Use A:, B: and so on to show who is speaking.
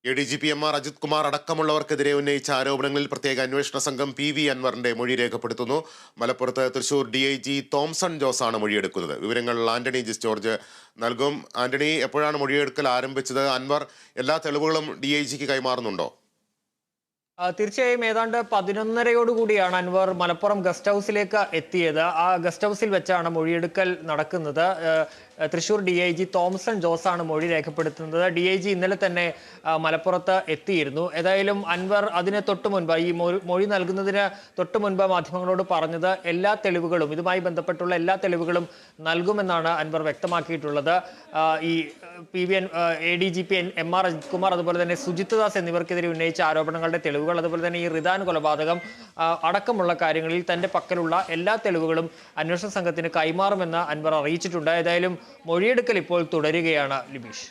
A: ADGP MR Ajith Kumar അടക്കമുള്ളവർക്കെതിരെ ഉന്നയിച്ച ആരോപണങ്ങളിൽ പ്രത്യേക അന്വേഷണ സംഘം PV അൻവറിന്റെ മൊഴി രേഖപ്പെടുത്തുന്നു. മലപ്പുറത്ത് തൃശൂർ DIG തോംസൺ ജോസാണ് മൊഴിയെടുക്കുന്നത്. വിവരങ്ങൾ ആന്റണി ജിസ് ജോർജ് നൽകും. ആന്റണി, എപ്പോഴാണ് മൊഴിയെടുക്കൽ ആരംഭിച്ചത്? അൻവർ എല്ലാ തെളിവുകളും DIGക്ക് കൈമാറുന്നുണ്ടോ?
B: തീർച്ചയായും ഏതാണ്ട് 11:30 അൻവർ മലപ്പുറം ഗസ്റ്റ് ഹൗസിലേക്ക് എത്തിയത്. ആ ഗസ്റ്റ് ഹൗസിൽ വെച്ചാണ് മൊഴിയെടുക്കൽ നടക്കുന്നത്. തൃശൂർ DIG തോംസൺ ജോസാണ് മൊഴി രേഖപ്പെടുത്തുന്നത്. DIG ഇന്നലെ തന്നെ മലപ്പുറത്ത് എത്തിയിരുന്നു. ഏതായാലും അൻവർ അതിന് തൊട്ട് മുൻപ്, ഈ മൊഴി നൽകുന്നതിന് തൊട്ട് മുൻപ് മാധ്യമങ്ങളോട് പറഞ്ഞത് എല്ലാ തെളിവുകളും, ഇതുമായി ബന്ധപ്പെട്ടുള്ള എല്ലാ തെളിവുകളും നൽകുമെന്നാണ് അൻവർ വ്യക്തമാക്കിയിട്ടുള്ളത്. ഈ ADGP MR അജിത് കുമാർ, അതുപോലെ തന്നെ സുജിത് ദാസ് എന്നിവർക്കെതിരെ ഉന്നയിച്ച ആരോപണങ്ങളുടെ തെളിവുകൾ, അതുപോലെ തന്നെ ഈ റിദാൻ കൊലപാതകം അടക്കമുള്ള കാര്യങ്ങളിൽ തന്റെ പക്കലുള്ള എല്ലാ തെളിവുകളും അന്വേഷണ സംഘത്തിന് കൈമാറുമെന്ന് അൻവർ അറിയിച്ചിട്ടുണ്ട്. ഏതായാലും മൊഴിയെടുക്കൽ ഇപ്പോൾ തുടരുകയാണ് ലിബീഷ്.